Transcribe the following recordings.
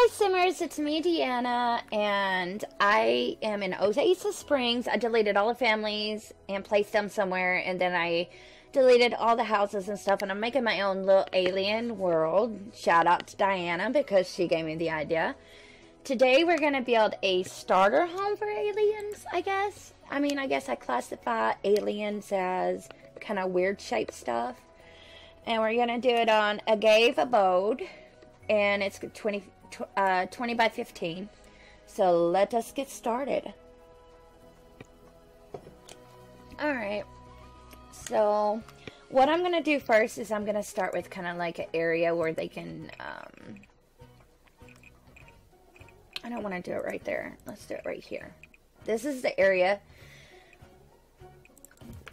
Hi Simmers, it's me Deanna, and I am in Oasis Springs. I deleted all the families and placed them somewhere, and then I deleted all the houses and stuff, and I'm making my own little alien world. Shout out to Diana because she gave me the idea. Today we're going to build a starter home for aliens, I guess. I guess I classify aliens as kind of weird shaped stuff. And we're going to do it on a cave abode, and it's 20 by 15. So let us get started. Alright, so what I'm going to do first is I'm going to start with kind of like an area where they can, I don't want to do it right there. Let's do it right here. This is the area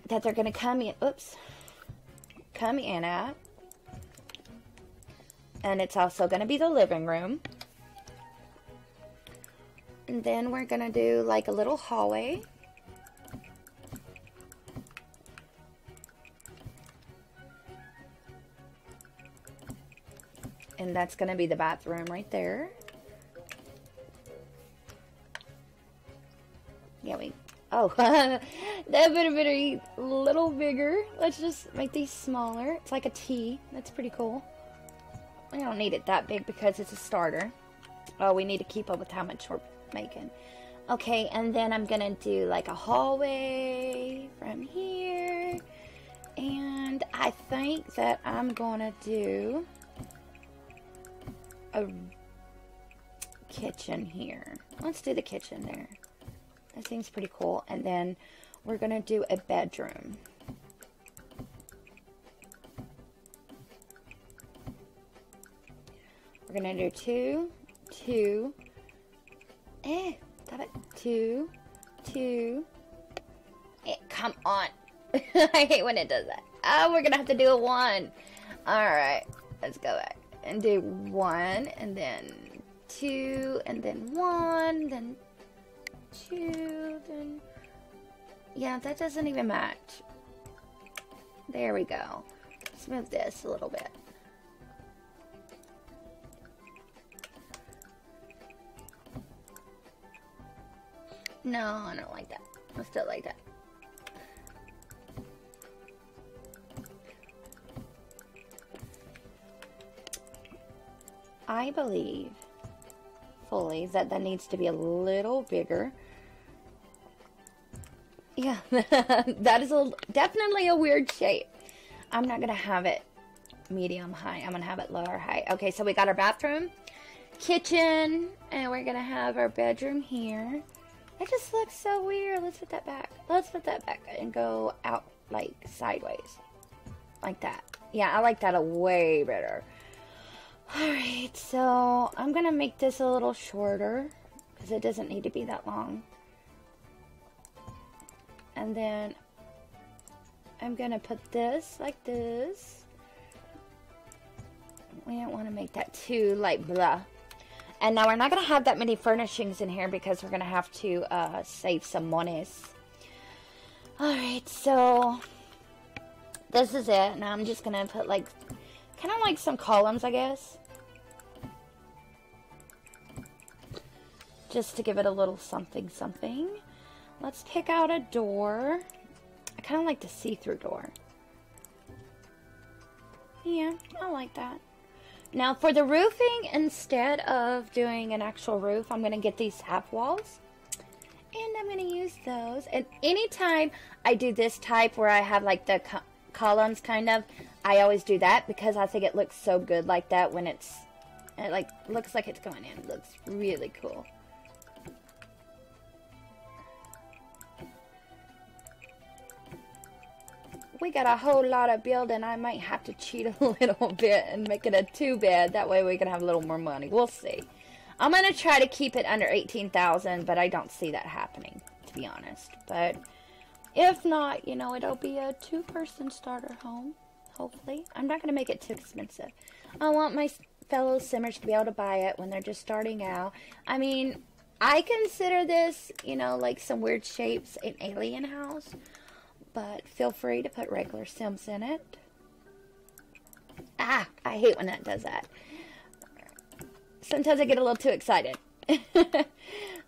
that they're going to come in at. And it's also going to be the living room. And then we're going to do like a little hallway. And that's going to be the bathroom right there. Yeah, that would have been a little bigger. Let's just make these smaller. It's like a T. That's pretty cool. We don't need it that big because it's a starter. Oh, we need to keep up with how much we're making. Okay, and then I'm gonna do like a hallway from here. And I think that I'm gonna do a kitchen here. Let's do the kitchen there. That seems pretty cool. And then we're gonna do a bedroom. We're gonna do two, stop it, two, come on. I hate when it does that. Oh, we're gonna have to do a one. Alright, let's go back and do one, and then two, and then one, then two, then, yeah, that doesn't even match. There we go. Let's move this a little bit. No, I don't like that. Let's do it like that. I believe fully that needs to be a little bigger. Yeah, that is definitely a weird shape. I'm not going to have it medium high. I'm going to have it lower high. Okay, so we got our bathroom, kitchen, and we're going to have our bedroom here. It just looks so weird. Let's put that back. Let's put that back and go out like sideways. Like that. Yeah, I like that way better. Alright, so I'm going to make this a little shorter because it doesn't need to be that long. And then I'm going to put this like this. We don't want to make that too like blah. And now we're not going to have that many furnishings in here because we're going to have to save some monies. Alright, so this is it. Now I'm just going to put like, kind of like some columns, I guess. Just to give it a little something something. Let's pick out a door. I kind of like the see-through door. Yeah, I like that. Now for the roofing, instead of doing an actual roof, I'm going to get these half walls. And I'm going to use those. And anytime I do this type where I have like the columns kind of, I always do that because I think it looks so good like that when it like looks like it's going in. It looks really cool. We got a whole lot of building. I might have to cheat a little bit and make it a 2-bed. That way we can have a little more money. We'll see. I'm going to try to keep it under 18,000, but I don't see that happening, to be honest. But if not, you know, it'll be a 2-person starter home, hopefully. I'm not going to make it too expensive. I want my fellow simmers to be able to buy it when they're just starting out. I mean, I consider this, you know, like some weird shapes, an alien house. But feel free to put regular Sims in it. Ah, I hate when that does that. Sometimes I get a little too excited.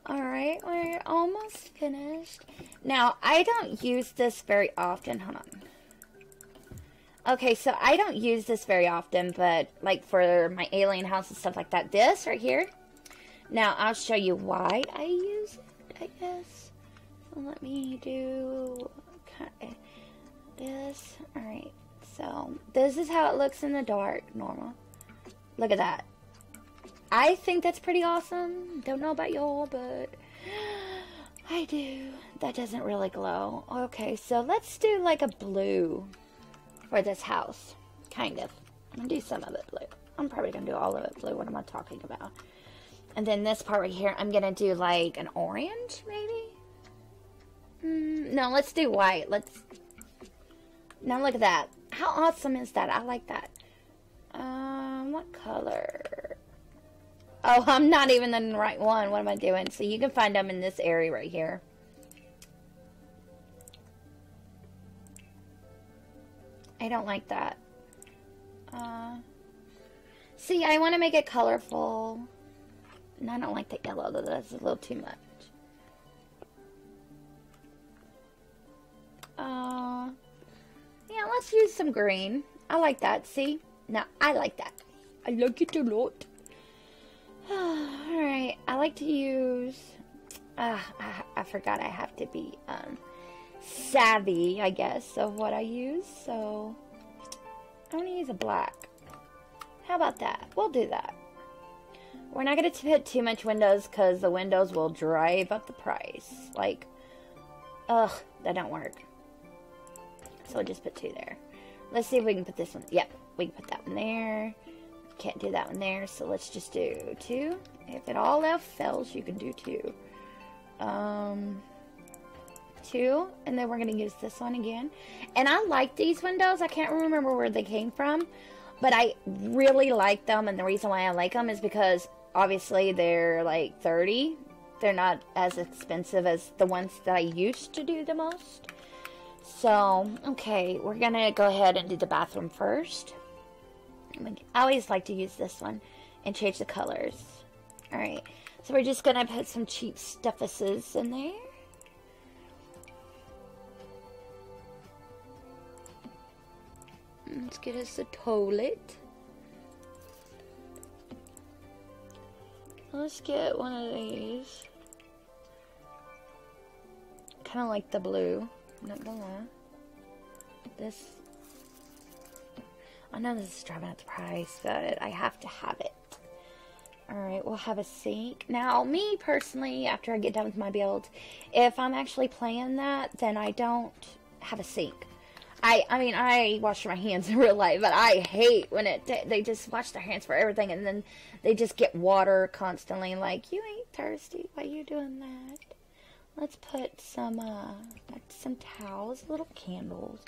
Alright, we're almost finished. Now, I don't use this very often. Hold on. Okay, so I don't use this very often, but like for my alien house and stuff like that. This right here. Now, I'll show you why I use it, I guess. So let me do this. Alright, so this is how it looks in the dark, normal. Look at that. I think that's pretty awesome. Don't know about y'all, but I do. That doesn't really glow. Okay, so let's do like a blue for this house. Kind of. I'm going to do some of it blue. I'm probably going to do all of it blue. What am I talking about? And then this part right here, I'm going to do like an orange, maybe? No, let's do white. Now look at that. How awesome is that? I like that. What color? Oh, I'm not even in the right one. What am I doing? So you can find them in this area right here. I don't like that. See, I want to make it colorful. And I don't like the yellow, though. That's a little too much. Yeah, let's use some green. I like that. See? Now, I like that. I like it a lot. Alright, I like to use... I forgot I have to be savvy, I guess, of what I use. So, I'm going to use a black. How about that? We'll do that. We're not going to put too much windows because the windows will drive up the price. Like, ugh, that don't work. So we'll just put 2 there. Let's see if we can put this one. Yep, we can put that one there. Can't do that one there, so let's just do 2. If it all else fails, you can do 2. 2, and then we're going to use this one again. And I like these windows. I can't remember where they came from, but I really like them, and the reason why I like them is because obviously they're like 30. They're not as expensive as the ones that I used to do the most. So, okay, we're going to go ahead and do the bathroom first. I always like to use this one and change the colors. Alright, so we're just going to put some cheap stuffuses in there. Let's get us a toilet. Let's get one of these. Kind of like the blue. Not gonna lie. This... I know this is driving up the price, but I have to have it. Alright, we'll have a sink. Now, me personally, after I get done with my build, if I'm actually playing that, then I don't have a sink. I mean, I wash my hands in real life, but I hate when they just wash their hands for everything, and then they just get water constantly. Like, you ain't thirsty. Why you doing that? Let's put some towels, little candles.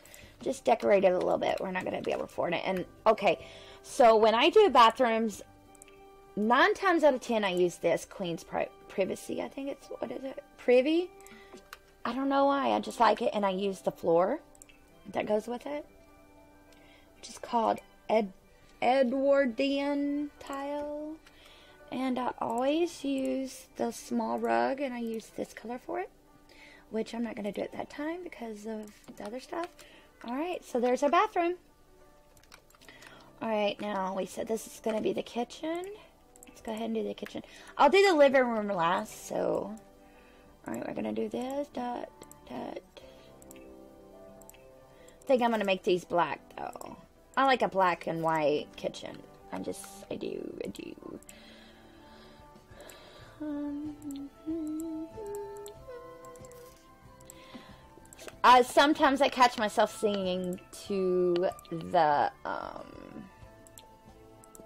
Just decorate it a little bit. We're not going to be able to afford it. And, okay, so when I do bathrooms, 9 times out of 10, I use this Queen's Privacy. I think it's, what is it? Privy? I don't know why. I just like it. And I use the floor that goes with it, which is called Edwardian tile. And I always use the small rug, and I use this color for it, which I'm not going to do at that time because of the other stuff. Alright, so there's our bathroom. Alright, now we said this is going to be the kitchen. Let's go ahead and do the kitchen. I'll do the living room last, so... Alright, we're going to do this. I think I'm going to make these black, though. I like a black and white kitchen. I do. Sometimes I catch myself singing to the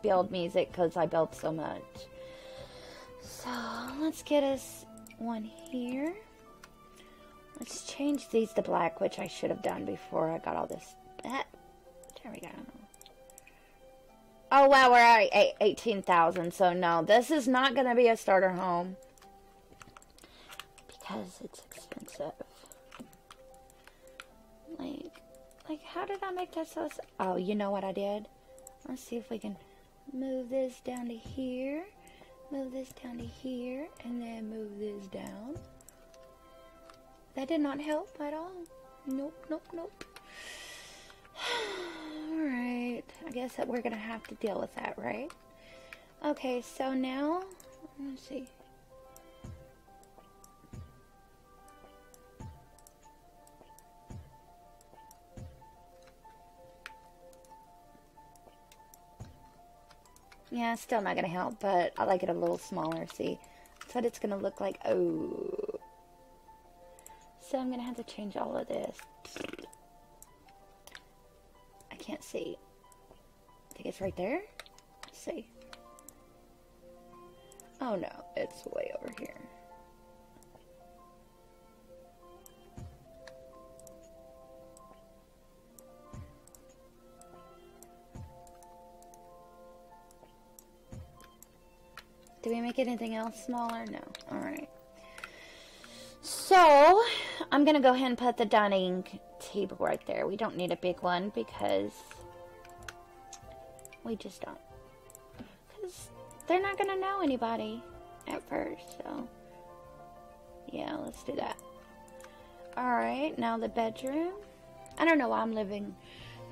build music because I build so much. So let's get us one here. Let's change these to black, which I should have done before I got all this. There we go. Oh wow, we're at 18,000. So no, this is not going to be a starter home because it's expensive. Like, how did I make that so... Oh, you know what I did? Let's see if we can move this down to here. Move this down to here, and then move this down. That did not help at all. Nope, nope, nope. Alright, I guess that we're gonna have to deal with that, right? Okay, so now, let's see. Yeah, it's still not gonna help, but I like it a little smaller, see? That's what it's gonna look like. Oh. So I'm gonna have to change all of this. I can't see. I think it's right there. Let's see. Oh no, it's way over here. Did we make anything else smaller? No. Alright. So, I'm going to go ahead and put the dining table right there. We don't need a big one because we just don't. Because they're not going to know anybody at first. So, yeah, let's do that. Alright, now the bedroom. I don't know why I'm doing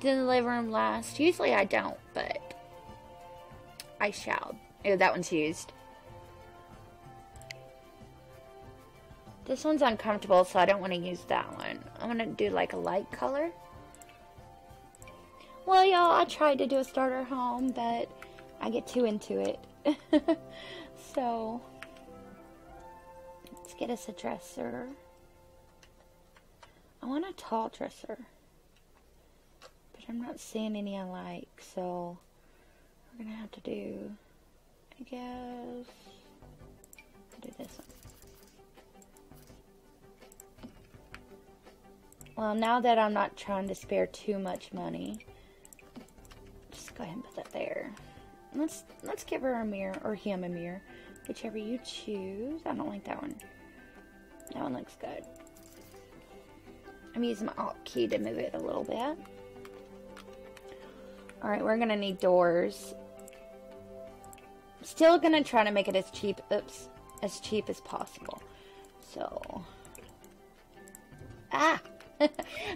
the living room last. Usually I don't, but I shall. Oh, that one's used. This one's uncomfortable, so I don't want to use that one. I'm going to do like a light color. Well, y'all, I tried to do a starter home, but I get too into it. So, let's get us a dresser. I want a tall dresser, but I'm not seeing any I like, so we're going to have to do, I guess, I'll do this one. Well, now that I'm not trying to spare too much money, just go ahead and put that there. Let's give her a mirror, or him a mirror, whichever you choose. I don't like that one. That one looks good. I'm using my Alt key to move it a little bit. Alright, we're gonna need doors. Still gonna try to make it as cheap as possible. So,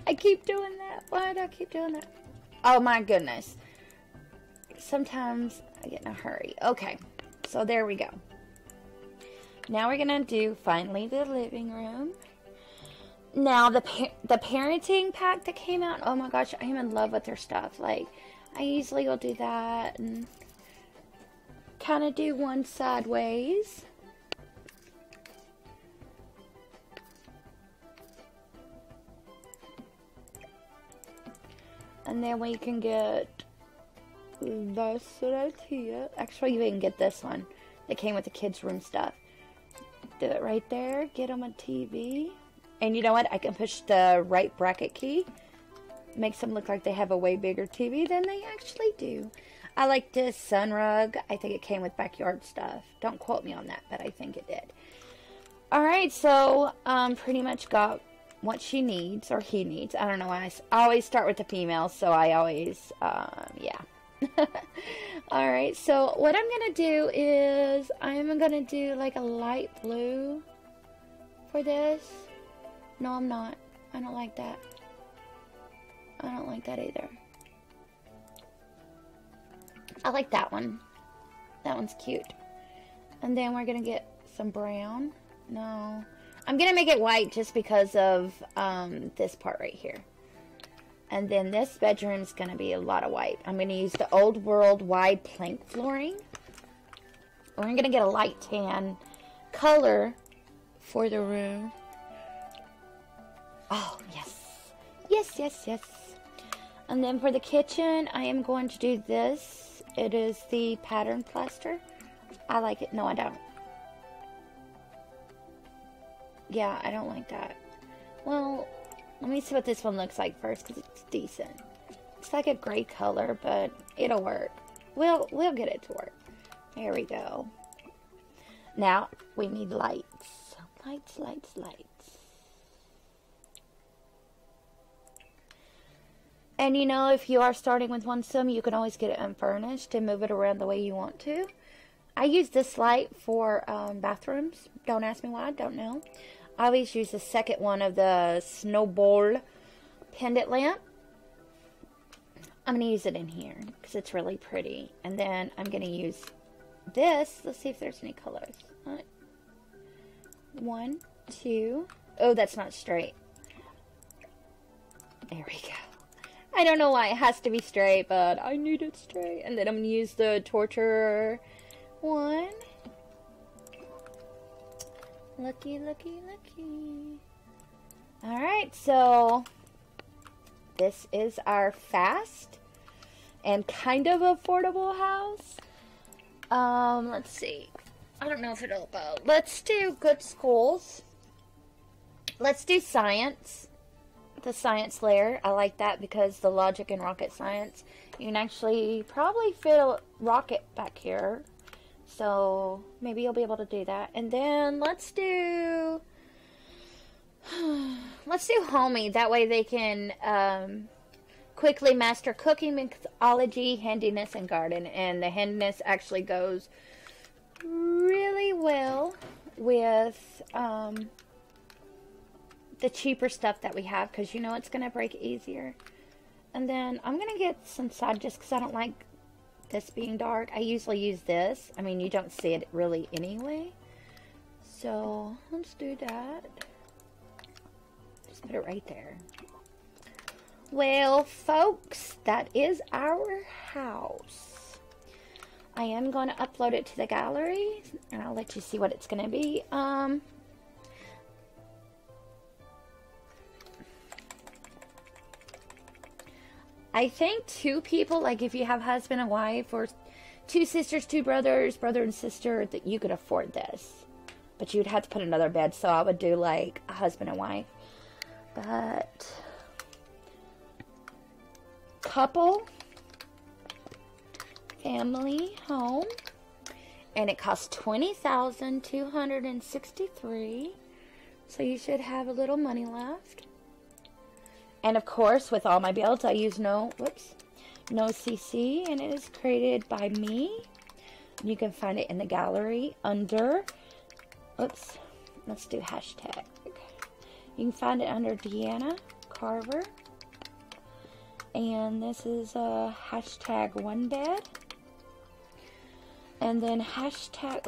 I keep doing that. Why do I keep doing that? Oh my goodness. Sometimes I get in a hurry. Okay, so there we go. Now we're gonna do finally the living room. Now the parenting pack that came out. Oh my gosh, I am in love with their stuff. Like, I usually will do that and kind of do one sideways. And then we can get this right here. Actually, you can get this one. That came with the kids' room stuff. Do it right there. Get them a TV. And you know what? I can push the right bracket key. Makes them look like they have a way bigger TV than they actually do. I like this sun rug. I think it came with backyard stuff. Don't quote me on that, but I think it did. Alright, so pretty much got what she needs, or he needs. I don't know why I always start with the female, so I always, yeah. Alright, so what I'm going to do is, I'm going to do like a light blue for this. No, I'm not. I don't like that. I don't like that either. I like that one. That one's cute. And then we're going to get some brown. No. I'm going to make it white just because of this part right here. And then this bedroom's going to be a lot of white. I'm going to use the Old World wide plank flooring. We're going to get a light tan color for the room. Oh, yes. Yes, yes, yes. And then for the kitchen, I am going to do this. It is the pattern plaster. I like it. No, I don't. Yeah, I don't like that. Well, let me see what this one looks like first, because it's decent. It's like a gray color, but it'll work. We'll get it to work. There we go. Now, we need lights. Lights, lights, lights. And you know, if you are starting with one sim, you can always get it unfurnished and move it around the way you want to. I use this light for bathrooms. Don't ask me why, I don't know. I always use the second one of the snowball pendant lamp. I'm going to use it in here because it's really pretty. And then I'm going to use this. Let's see if there's any colors. 1, 2. Oh, that's not straight. There we go. I don't know why it has to be straight, but I need it straight. And then I'm going to use the torture one. Looky, looky, looky. Alright, so this is our fast and kind of affordable house. Let's see. I don't know if it'll go. Let's do good schools. Let's do science. The science layer. I like that because the logic and rocket science. You can actually probably fit a rocket back here. So maybe you'll be able to do that. And then let's do homey. That way they can quickly master cooking, mixology, handiness, and garden. And the handiness actually goes really well with the cheaper stuff that we have, because you know it's going to break easier. And then I'm going to get some side, just because I don't like this being dark. I usually use this. I mean, you don't see it really anyway. So let's do that. Just put it right there. Well, folks, that is our house. I am going to upload it to the gallery, and I'll let you see what it's going to be. I think 2 people, like if you have husband and wife, or 2 sisters, 2 brothers, brother and sister, that you could afford this. But you'd have to put another bed, so I would do like a husband and wife. But couple, family, home, and it costs $20,263. So you should have a little money left. And of course, with all my builds, I use no CC, and it is created by me. You can find it in the gallery under, let's do hashtag. You can find it under Deanna Carver. And this is a hashtag 1 bed. And then hashtag